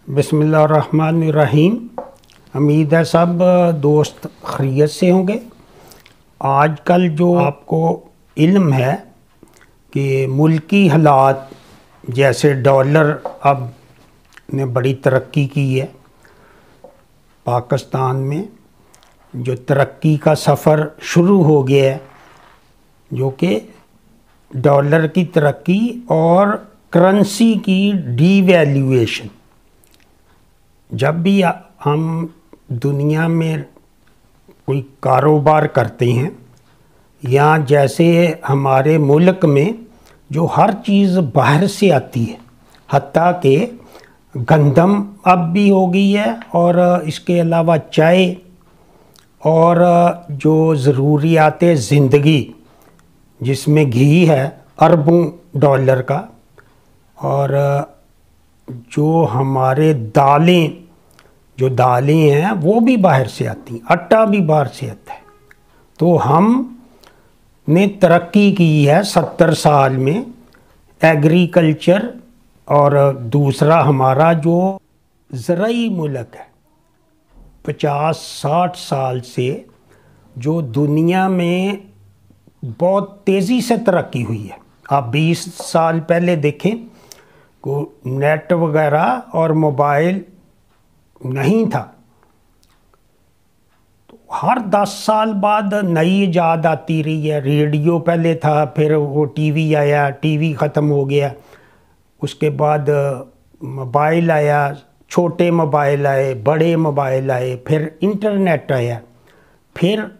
बिस्मिल्लाहिर्रहमानिर्रहीम। उम्मीद है सब दोस्त खैरियत से होंगे। आजकल जो आपको इल्म है कि मुल्की हालात जैसे डॉलर अब ने बड़ी तरक्की की है। पाकिस्तान में जो तरक्की का सफ़र शुरू हो गया है, जो कि डॉलर की तरक्की और करेंसी की डीवैल्यूएशन। जब भी हम दुनिया में कोई कारोबार करते हैं या जैसे हमारे मुल्क में जो हर चीज़ बाहर से आती है, हत्ता कि गंदम अब भी हो गई है और इसके अलावा चाय और जो ज़रूरियात ज़िंदगी जिसमें घी है अरबों डॉलर का, और जो हमारे दालें हैं वो भी बाहर से आती हैं, आटा भी बाहर से आता है। तो हम ने तरक्की की है 70 साल में एग्रीकल्चर, और दूसरा हमारा जो ज़राई मुल्क है 50-60 साल से जो दुनिया में बहुत तेज़ी से तरक्की हुई है। आप 20 साल पहले देखें को नेट वगैरह और मोबाइल नहीं था, तो हर 10 साल बाद नई ईजाद आती रही है। रेडियो पहले था, फिर वो टीवी आया, टीवी ख़त्म हो गया, उसके बाद मोबाइल आया, छोटे मोबाइल आए, बड़े मोबाइल आए, फिर इंटरनेट आया, फिर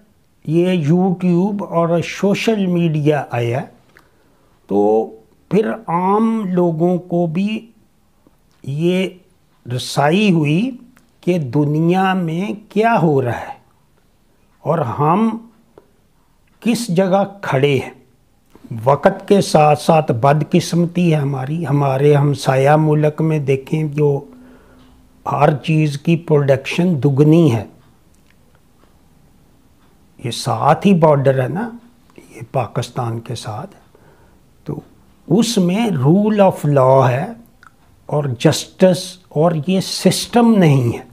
ये यूट्यूब और सोशल मीडिया आया। तो फिर आम लोगों को भी ये रसाई हुई कि दुनिया में क्या हो रहा है और हम किस जगह खड़े हैं। वक़्त के साथ साथ बदकिस्मती है हमारे हमसाया मुल्क में देखें जो हर चीज़ की प्रोडक्शन दुगनी है। ये साथ ही बॉर्डर है ना, ये पाकिस्तान के साथ, तो उसमें रूल ऑफ लॉ है और जस्टिस और ये सिस्टम नहीं है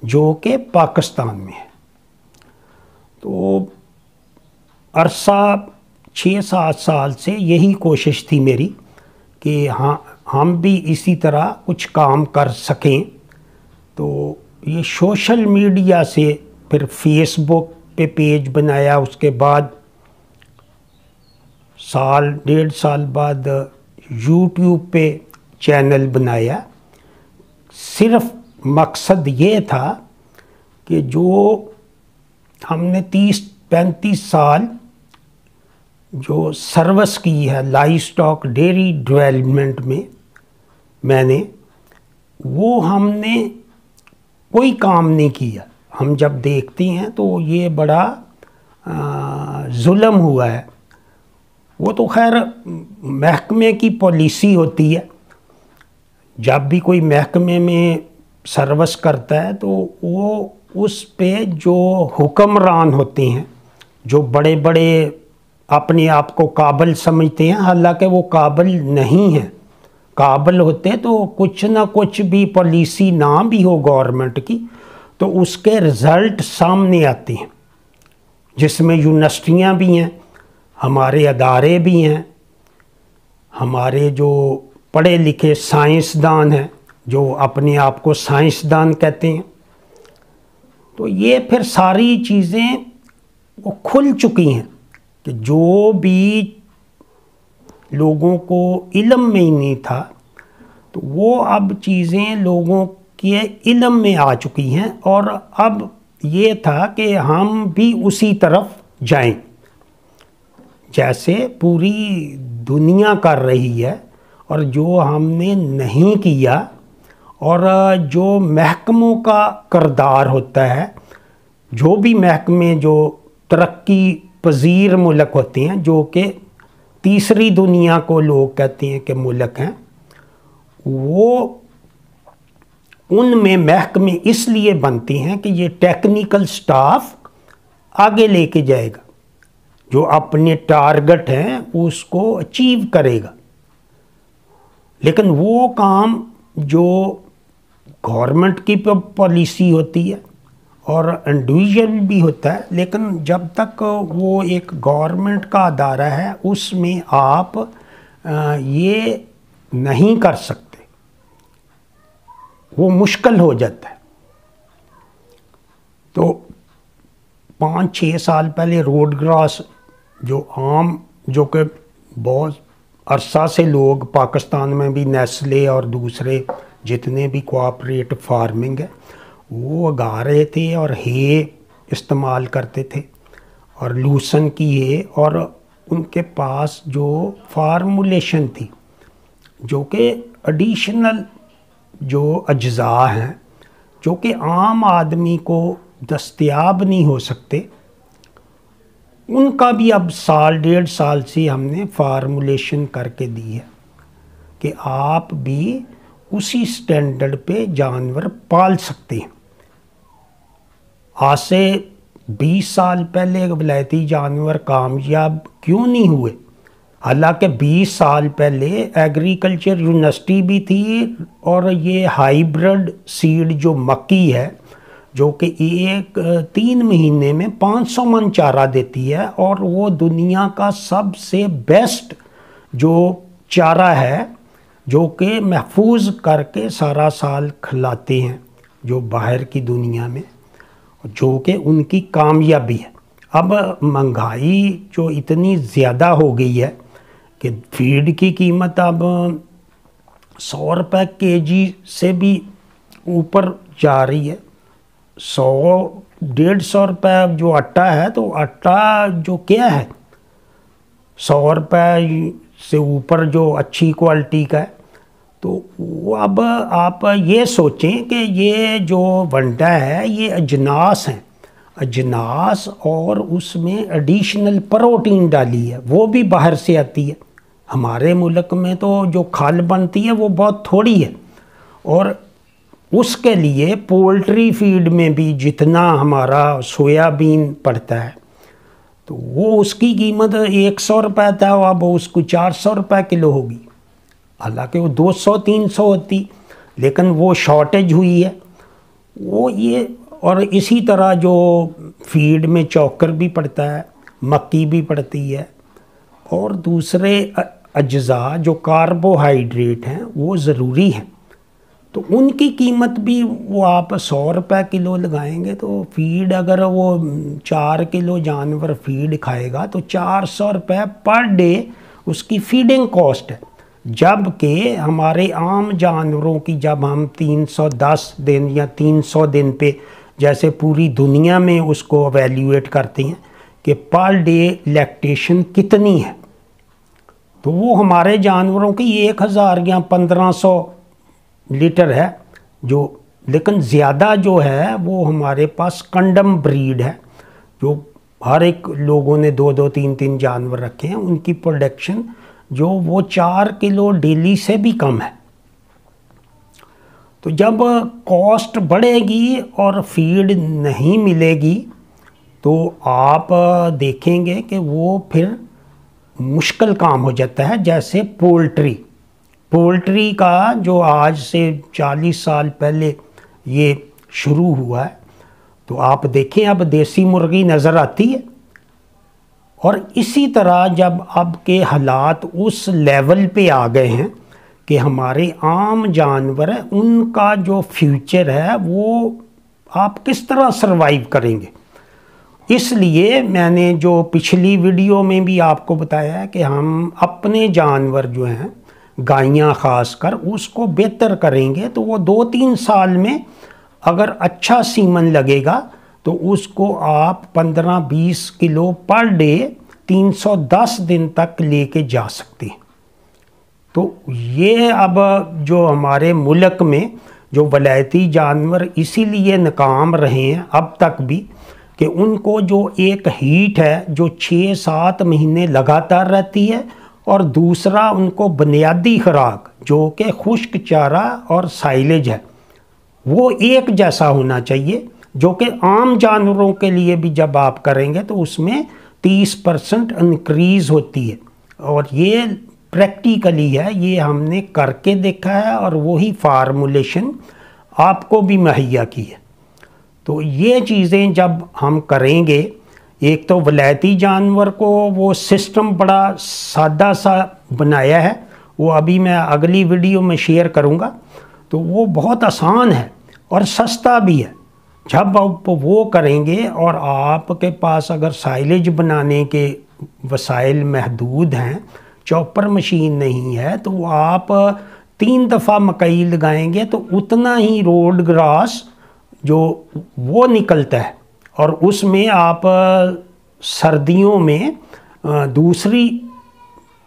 जो कि पाकिस्तान में है। तो अरसा 6-7 साल से यही कोशिश थी मेरी कि हाँ हम भी इसी तरह कुछ काम कर सकें। तो ये सोशल मीडिया से फिर फेसबुक पे पेज बनाया, उसके बाद 1-1.5 साल बाद यूट्यूब पे चैनल बनाया। सिर्फ मकसद ये था कि जो हमने 30-35 साल जो सर्विस की है लाइव स्टॉक डेयरी डेवलपमेंट में, मैंने वो हमने कोई काम नहीं किया। हम जब देखते हैं तो ये बड़ा जुल्म हुआ है। वो तो खैर महकमे की पॉलिसी होती है, जब भी कोई महकमे में सर्विस करता है तो वो उस पे जो हुक्मरान होते हैं, जो बड़े बड़े अपने आप को काबिल समझते हैं, हालांकि वो काबिल नहीं हैं। काबिल होते तो कुछ ना कुछ भी पॉलिसी ना भी हो गवर्नमेंट की तो उसके रिज़ल्ट सामने आते हैं, जिसमें यूनिवर्सिटियाँ भी हैं, हमारे अदारे भी हैं, हमारे जो पढ़े लिखे साइंसदान हैं जो अपने आप को साइंसदान कहते हैं। तो ये फिर सारी चीज़ें वो खुल चुकी हैं कि जो भी लोगों को इल्म में ही नहीं था तो वो अब चीज़ें लोगों के इल्म में आ चुकी हैं, और अब ये था कि हम भी उसी तरफ जाएं जैसे पूरी दुनिया कर रही है। और जो हमने नहीं किया, और जो महकमों का किरदार होता है, जो भी महकमे जो तरक्की पजीर मुल्क होते हैं, जो कि तीसरी दुनिया को लोग कहते हैं कि मुल्क हैं, वो उनमें महकमे इसलिए बनते हैं कि ये टेक्निकल स्टाफ आगे लेके जाएगा, जो अपने टारगेट हैं उसको अचीव करेगा। लेकिन वो काम जो गवर्नमेंट की पॉलिसी होती है और इंडिविजुअल भी होता है, लेकिन जब तक वो एक गवर्नमेंट का अदारा है उसमें आप ये नहीं कर सकते, वो मुश्किल हो जाता है। तो 5-6 साल पहले रोड ग्रास जो कि बहुत अरसा से लोग पाकिस्तान में भी नेस्ले और दूसरे जितने भी कोऑपरेटिव फार्मिंग है वो उगा रहे थे और हे इस्तेमाल करते थे और लूसन की हे, और उनके पास जो फार्मूलेशन थी जो कि एडिशनल जो अज्जा हैं जो कि आम आदमी को दस्तयाब नहीं हो सकते, उनका भी अब 1.5 साल से हमने फार्मूलेशन करके दी है कि आप भी उसी स्टैंडर्ड पे जानवर पाल सकते हैं। आज से 20 साल पहले विलायती जानवर कामयाब क्यों नहीं हुए? हालांकि 20 साल पहले एग्रीकल्चर यूनिवर्सिटी भी थी और ये हाइब्रिड सीड जो मक्की है जो कि 3 महीने में 500 मन चारा देती है और वो दुनिया का सबसे बेस्ट जो चारा है जो कि महफूज करके सारा साल खिलाते हैं जो बाहर की दुनिया में, जो कि उनकी कामयाबी है। अब महंगाई जो इतनी ज़्यादा हो गई है कि फीड की कीमत अब 100 रुपये kg से भी ऊपर जा रही है। 100-150 रुपये जो आटा है, तो आटा जो क्या है 100 रुपये से ऊपर जो अच्छी क्वालिटी का है। तो वो अब आप ये सोचें कि ये जो वंडा है ये अजनास हैं, अजनास, और उसमें एडिशनल प्रोटीन डाली है, वो भी बाहर से आती है। हमारे मुल्क में तो जो खाल बनती है वो बहुत थोड़ी है, और उसके लिए पोल्ट्री फीड में भी जितना हमारा सोयाबीन पड़ता है तो वो उसकी कीमत 100 रुपये था, अब उसको 400 रुपये किलो होगी। हालांकि वो 200-300 होती, लेकिन वो शॉर्टेज हुई है वो ये। और इसी तरह जो फीड में चोकर भी पड़ता है, मक्की भी पड़ती है, और दूसरे अज्जा जो कार्बोहाइड्रेट हैं वो ज़रूरी हैं, तो उनकी कीमत भी वो आप 100 रुपये किलो लगाएंगे तो फीड अगर वो 4 किलो जानवर फीड खाएगा तो 400 रुपये पर डे उसकी फीडिंग कॉस्ट है। जबकि हमारे आम जानवरों की जब हम 310 दिन या 300 दिन पे जैसे पूरी दुनिया में उसको एवेल्यूएट करते हैं कि पर डे लैक्टेशन कितनी है, तो वो हमारे जानवरों की 1000 या 1500 लीटर है जो, लेकिन ज़्यादा जो है वो हमारे पास कंडम ब्रीड है जो हर एक लोगों ने 2-2, 3-3 जानवर रखे हैं, उनकी प्रोडक्शन जो वो 4 किलो डेली से भी कम है। तो जब कॉस्ट बढ़ेगी और फीड नहीं मिलेगी तो आप देखेंगे कि वो फिर मुश्किल काम हो जाता है। जैसे पोल्ट्री का जो आज से 40 साल पहले ये शुरू हुआ है, तो आप देखें अब देसी मुर्गी नज़र आती है। और इसी तरह जब अब के हालात उस लेवल पे आ गए हैं कि हमारे आम जानवर हैं उनका जो फ्यूचर है वो आप किस तरह सरवाइव करेंगे, इसलिए मैंने जो पिछली वीडियो में भी आपको बताया है कि हम अपने जानवर जो हैं गायें ख़ासकर उसको बेहतर करेंगे तो वो 2-3 साल में अगर अच्छा सीमन लगेगा तो उसको आप 15-20 किलो पर डे 310 दिन तक लेके जा सकते हैं। तो ये अब जो हमारे मुल्क में जो वलायती जानवर इसीलिए नाकाम रहे हैं अब तक भी कि उनको जो एक हीट है जो 6-7 महीने लगातार रहती है, और दूसरा उनको बुनियादी खुराक जो कि खुश्क चारा और साइलेज है वो एक जैसा होना चाहिए, जो कि आम जानवरों के लिए भी जब आप करेंगे तो उसमें 30% इंक्रीज़ होती है। और ये प्रैक्टिकली है, ये हमने करके देखा है और वही फार्मूलेशन आपको भी मुहैया की है। तो ये चीज़ें जब हम करेंगे, एक तो वलायती जानवर को वो सिस्टम बड़ा सादा सा बनाया है, वो अभी मैं अगली वीडियो में शेयर करूँगा। तो वो बहुत आसान है और सस्ता भी है। जब आप वो करेंगे और आपके पास अगर साइलेज बनाने के वसाइल महदूद हैं, चॉपर मशीन नहीं है, तो आप 3 दफ़ा मकई लगाएंगे तो उतना ही रोड ग्रास जो वो निकलता है, और उसमें आप सर्दियों में दूसरी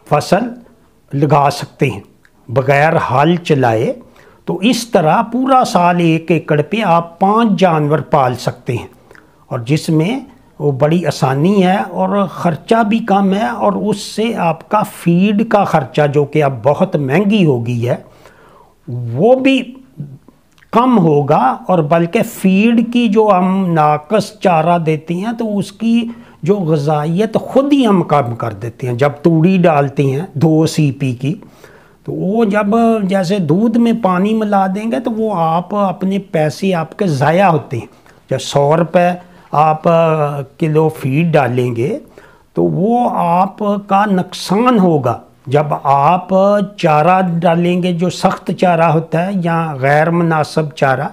फसल लगा सकते हैं बग़ैर हल चलाए। तो इस तरह पूरा साल 1 एकड़ पे आप 5 जानवर पाल सकते हैं, और जिसमें वो बड़ी आसानी है और ख़र्चा भी कम है, और उससे आपका फीड का ख़र्चा जो कि अब बहुत महंगी हो गई है वो भी कम होगा। और बल्कि फीड की जो हम नाकस चारा देते हैं तो उसकी जो ग़िज़ाइयत ख़ुद ही हम कम कर देते हैं। जब तूड़ी डालते हैं 2 सीपी की, तो वो जब जैसे दूध में पानी मिला देंगे तो वो आप अपने पैसे आपके ज़ाया होते हैं। जब 100 रुपये आप किलो फीड डालेंगे तो वो आपका नुकसान होगा। जब आप चारा डालेंगे जो सख्त चारा होता है या गैर मुनासिब चारा,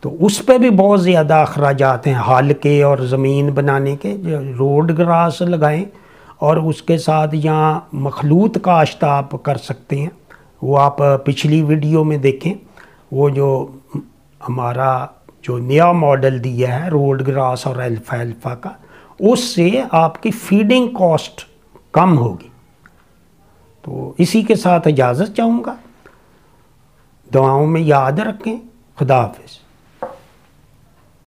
तो उस पर भी बहुत ज़्यादा अखराजात हैं हल के और ज़मीन बनाने के। रोड ग्रास लगाएं और उसके साथ यहाँ मखलूत काश्त आप कर सकते हैं। वो आप पिछली वीडियो में देखें, वो जो हमारा जो नया मॉडल दिया है रोड ग्रास और अल्फाल्फा का, उससे आपकी फीडिंग कॉस्ट कम होगी। तो इसी के साथ इजाज़त चाहूँगा। दुआओं में याद रखें। खुदा हाफिज़।